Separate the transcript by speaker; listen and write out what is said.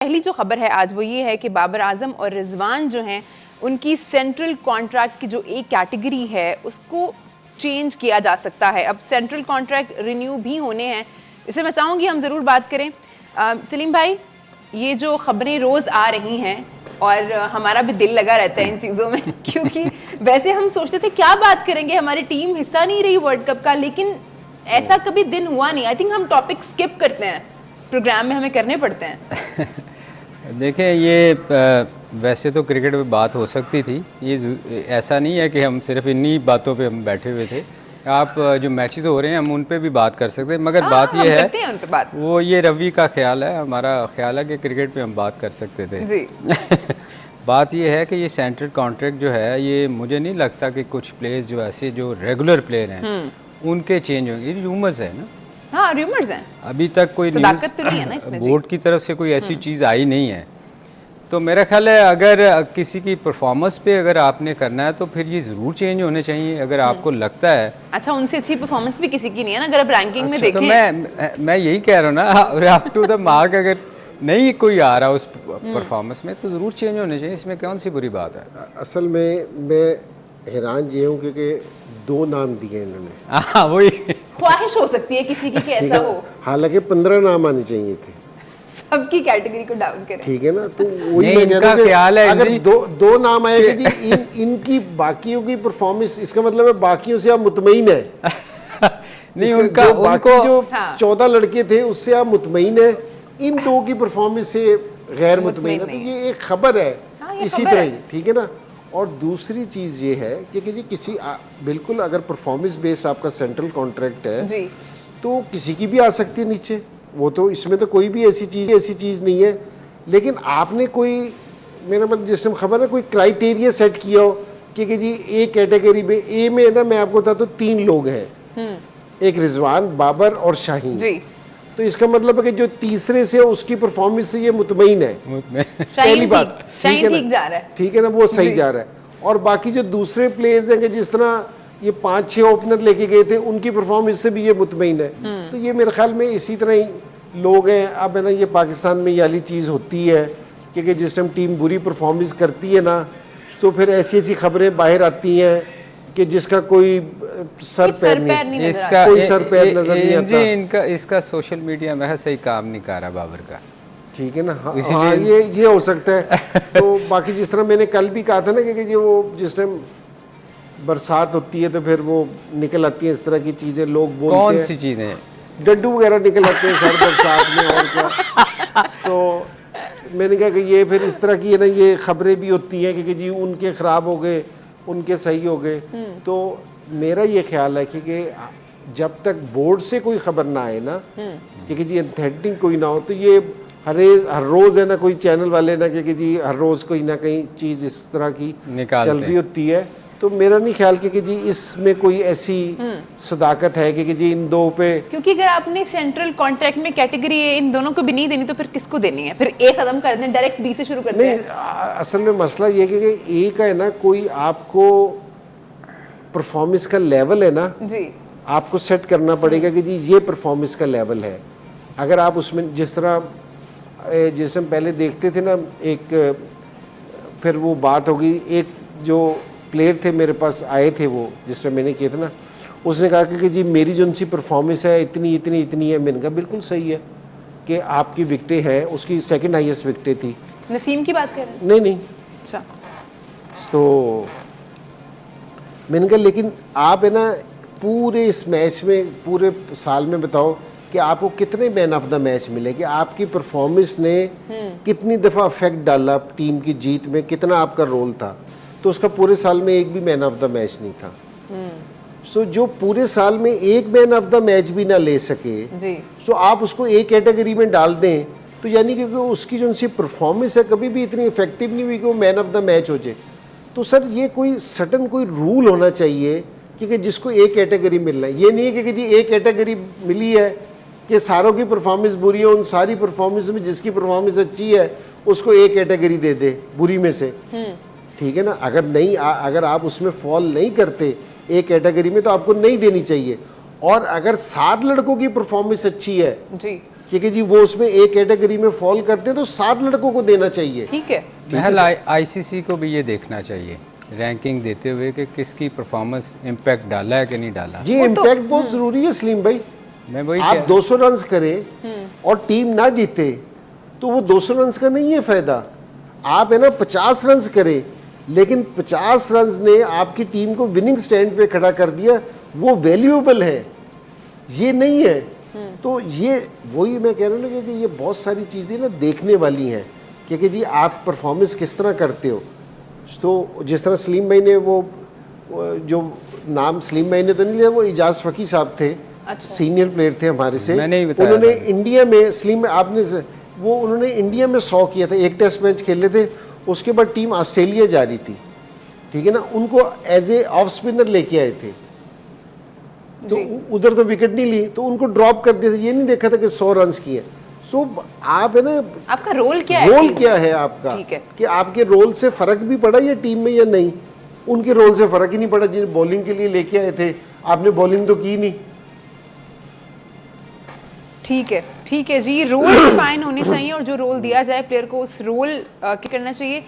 Speaker 1: पहली जो खबर है आज वो ये है कि बाबर आजम और रिजवान जो हैं उनकी सेंट्रल कॉन्ट्रैक्ट की जो एक कैटेगरी है उसको चेंज किया जा सकता है। अब सेंट्रल कॉन्ट्रैक्ट रिन्यू भी होने हैं, इसे मैं चाहूँगी हम ज़रूर बात करें। सलीम भाई, ये जो खबरें रोज़ आ रही हैं और हमारा भी दिल लगा रहता है इन चीज़ों में क्योंकि वैसे हम सोचते थे क्या बात करेंगे, हमारी टीम हिस्सा नहीं रही वर्ल्ड कप का, लेकिन ऐसा कभी दिन हुआ नहीं। आई थिंक हम टॉपिक स्किप करते हैं, प्रोग्राम में हमें करने पड़ते हैं।
Speaker 2: देखें, ये वैसे तो क्रिकेट पे बात हो सकती थी, ये ऐसा नहीं है कि हम सिर्फ इन्हीं बातों पे हम बैठे हुए थे। आप जो मैचेस हो रहे हैं हम उन पे भी बात कर सकते हैं, मगर बात ये है वो ये रवि का ख्याल है, हमारा ख्याल है कि क्रिकेट पे हम बात कर सकते थे जी। बात ये है कि ये सेंट्रल कॉन्ट्रैक्ट जो है ये मुझे नहीं लगता कि कुछ प्लेयर्स जो ऐसे जो रेगुलर प्लेयर हैं उनके चेंज होंगे। रूमर्स है ना,
Speaker 1: हाँ रूमर्स हैं,
Speaker 2: अभी तक कोई न्यूज़
Speaker 1: तो नहीं है ना इसमें,
Speaker 2: बोर्ड की तरफ से कोई ऐसी चीज़ आई नहीं है। तो मेरा ख्याल है अगर किसी की परफॉर्मेंस पे अगर आपने करना है तो फिर ये ज़रूर चेंज होने चाहिए। अगर आपको लगता है
Speaker 1: अच्छा उनसे अच्छी परफॉर्मेंस भी किसी की नहीं है ना, अगर आप रैंकिंग में देखें।
Speaker 2: तो मैं यही कह रहा हूँ ना, अप टू द मार्क अगर नहीं कोई आ रहा उस परफॉर्मेंस में तो ज़रूर चेंज होने चाहिए। इसमें कौन सी बुरी बात है?
Speaker 3: असल में मैं हैरान ये हूँ क्योंकि 2 नाम दिए इन्होंने।
Speaker 2: हाँ, वही
Speaker 1: ख्वाहिश हो सकती है किसी की कि ऐसा हो,
Speaker 3: हालांकि 15 नाम आने चाहिए थे,
Speaker 1: सबकी कैटेगरी को डाउन करें,
Speaker 3: ठीक है ना। तो वही मैं कह रहा हूँ कि अगर दो नाम आएंगे जी इनकी बाकियों की परफॉर्मेंस, इसका मतलब है बाकियों से आप मुतमईन है
Speaker 2: नहीं उनका
Speaker 3: जो बाकी जो 14 लड़के थे उससे आप मुतमईन है, इन 2 की परफॉर्मेंस से गैर मुतमईन है। तो ये एक खबर है इसी तरह ही, ठीक है ना। और दूसरी चीज़ ये है कि जी किसी बिल्कुल अगर परफॉर्मेंस बेस आपका सेंट्रल कॉन्ट्रैक्ट है जी, तो किसी की भी आ सकती है नीचे, वो तो इसमें तो कोई भी ऐसी चीज़ नहीं है। लेकिन आपने कोई, मेरा मतलब जिसमें खबर है कोई क्राइटेरिया सेट किया हो कि जी ए कैटेगरी में, ए में ना मैं आपको बताता हूँ 3 लोग हैं, एक रिजवान, बाबर और शाहीन जी। तो इसका मतलब है कि जो तीसरे से उसकी परफॉर्मेंस से ये मुतमईन है, पहली बात, ठीक है ना, वो सही जा रहा है। और बाकी जो दूसरे प्लेयर्स हैं कि जिस तरह ये 5-6 ओपनर लेके गए थे उनकी परफॉर्मेंस से भी ये मुतमईन है। तो ये मेरे ख्याल में इसी तरह ही लोग हैं। अब है ना, ये पाकिस्तान में ये वाली चीज़ होती है कि जिस टाइम टीम बुरी परफॉर्मेंस करती है ना तो फिर ऐसी खबरें बाहर आती हैं कि जिसका कोई सर पैर नहीं,
Speaker 2: इसका
Speaker 3: कोई सर पैर नजर नहीं आता।
Speaker 2: इनका इसका सोशल मीडिया में सही काम नहीं कर रहा बाबर का,
Speaker 3: ठीक है ना। हाँ ये हो सकता है। तो बाकी जिस तरह मैंने कल भी कहा था ना कि वो जिस टाइम बरसात होती है तो फिर वो निकल आती है इस तरह की चीज़ें, लोग बोलते हैं
Speaker 2: कौन सी चीज़ें,
Speaker 3: डड्डू वगैरह निकल आते हैं सर बरसात में और क्या। तो मैंने कहा कि ये फिर इस तरह की है ना, ये खबरें भी होती हैं कि जी उनके ख़राब हो गए, उनके सही हो गए। तो मेरा ये ख्याल है कि जब तक बोर्ड से कोई खबर ना आए ना कि जी अथेंटिक कोई ना हो, तो ये हर रोज़ है ना कोई चैनल वाले ना कि जी हर रोज़ कोई ना कहीं चीज़ इस तरह की चल रही होती है। तो मेरा नहीं ख्याल कि जी इसमें कोई ऐसी सदाकत है कि जी इन 2 पे, क्योंकि
Speaker 1: अगर आपने सेंट्रल कॉन्ट्रैक्ट में कैटेगरी इन दोनों को भी नहीं देनी तो फिर किसको देनी है? फिर ए खत्म कर दें, डायरेक्ट बी से शुरू करते हैं।
Speaker 3: असल में मसला ये कि ए का है ना, कोई आपको परफॉर्मेंस का लेवल है ना जी, आपको सेट करना पड़ेगा कि जी ये परफॉर्मेंस का लेवल है। अगर आप उसमें जिस हम पहले देखते थे ना, एक फिर वो बात होगी, एक जो प्लेयर थे मेरे पास आए थे वो जिस तरह मैंने किया था ना, उसने कहा कि जी मेरी जो उनसी परफॉर्मेंस है इतनी है। मैंने कहा बिल्कुल सही है कि आपकी विकेटें हैं, उसकी 2nd हाईएस्ट विकेटें थी।
Speaker 1: नसीम की बात कर रहे हैं?
Speaker 3: नहीं
Speaker 1: अच्छा।
Speaker 3: तो मैंने कहा लेकिन आप है ना पूरे इस मैच में, पूरे साल में बताओ कि आपको कितने मैन ऑफ द मैच मिले, कि आपकी परफॉर्मेंस ने कितनी दफ़ा इफेक्ट डाला टीम की जीत में, कितना आपका रोल था। तो उसका पूरे साल में एक भी मैन ऑफ द मैच नहीं था। सो जो पूरे साल में एक मैन ऑफ द मैच भी ना ले सके जी, सो आप उसको एक कैटेगरी में डाल दें तो यानी कि उसकी जो उनकी परफॉर्मेंस है कभी भी इतनी इफेक्टिव नहीं हुई कि वो मैन ऑफ द मैच हो जाए। तो सर ये कोई सटन कोई रूल होना चाहिए कि जिसको एक कैटेगरी मिलना है। ये नहीं है कि जी एक कैटेगरी मिली है कि सारों की परफॉर्मेंस बुरी है, उन सारी परफॉर्मेंस में जिसकी परफॉर्मेंस अच्छी है उसको एक कैटेगरी दे दे बुरी में से, ठीक है ना। अगर आप उसमें फॉल नहीं करते एक कैटेगरी में तो आपको नहीं देनी चाहिए। और अगर 7 लड़कों की परफॉर्मेंस अच्छी है जी, क्योंकि जी वो उसमें एक कैटेगरी में फॉल करते हैं तो 7 लड़कों को देना चाहिए।
Speaker 1: ठीक है,
Speaker 2: महल आईसीसी को भी ये देखना चाहिए रैंकिंग देते हुए कि किसकी परफॉर्मेंस इम्पैक्ट डाला है कि नहीं डाला।
Speaker 3: जी इम्पैक्ट बहुत जरूरी है सलीम भाई।
Speaker 2: मैं वही
Speaker 3: आप 200 रन करें और टीम ना जीते तो वो 200 रन का नहीं है फायदा। आप है ना 50 रन करें लेकिन 50 रन ने आपकी टीम को विनिंग स्टैंड पे खड़ा कर दिया, वो वैल्यूएबल है, ये नहीं है। तो ये वही मैं कह रहा हूँ ना कि ये बहुत सारी चीज़ें ना देखने वाली हैं कि जी आप परफॉर्मेंस किस तरह करते हो। तो जिस तरह सलीम भाई ने वो जो नाम सलीम भाई ने तो नहीं लिया, वो इजाज़ फ़की साहब थे, सीनियर प्लेयर थे हमारे से।
Speaker 2: मैंने ही बताया
Speaker 3: उन्होंने इंडिया में सलीम आपने वो उन्होंने इंडिया में 100 किया था, एक टेस्ट मैच खेले थे, उसके बाद टीम ऑस्ट्रेलिया जा रही थी, ठीक है ना, उनको एज ए ऑफ स्पिनर लेके आए थे, तो उधर तो विकेट नहीं ली तो उनको ड्रॉप कर दिया था, ये नहीं देखा था कि 100 रन किए। सो आप है ना,
Speaker 1: आपका रोल क्या है,
Speaker 3: रोल क्या है आपका,
Speaker 1: ठीक है,
Speaker 3: कि आपके रोल से फर्क भी पड़ा ये टीम में या नहीं। उनके रोल से फर्क ही नहीं पड़ा, जिन्हें बॉलिंग के लिए लेके आए थे आपने बॉलिंग तो की नहीं।
Speaker 1: ठीक है जी, रोल डिफाइन होने चाहिए और जो रोल दिया जाए प्लेयर को उस रोल की करना चाहिए।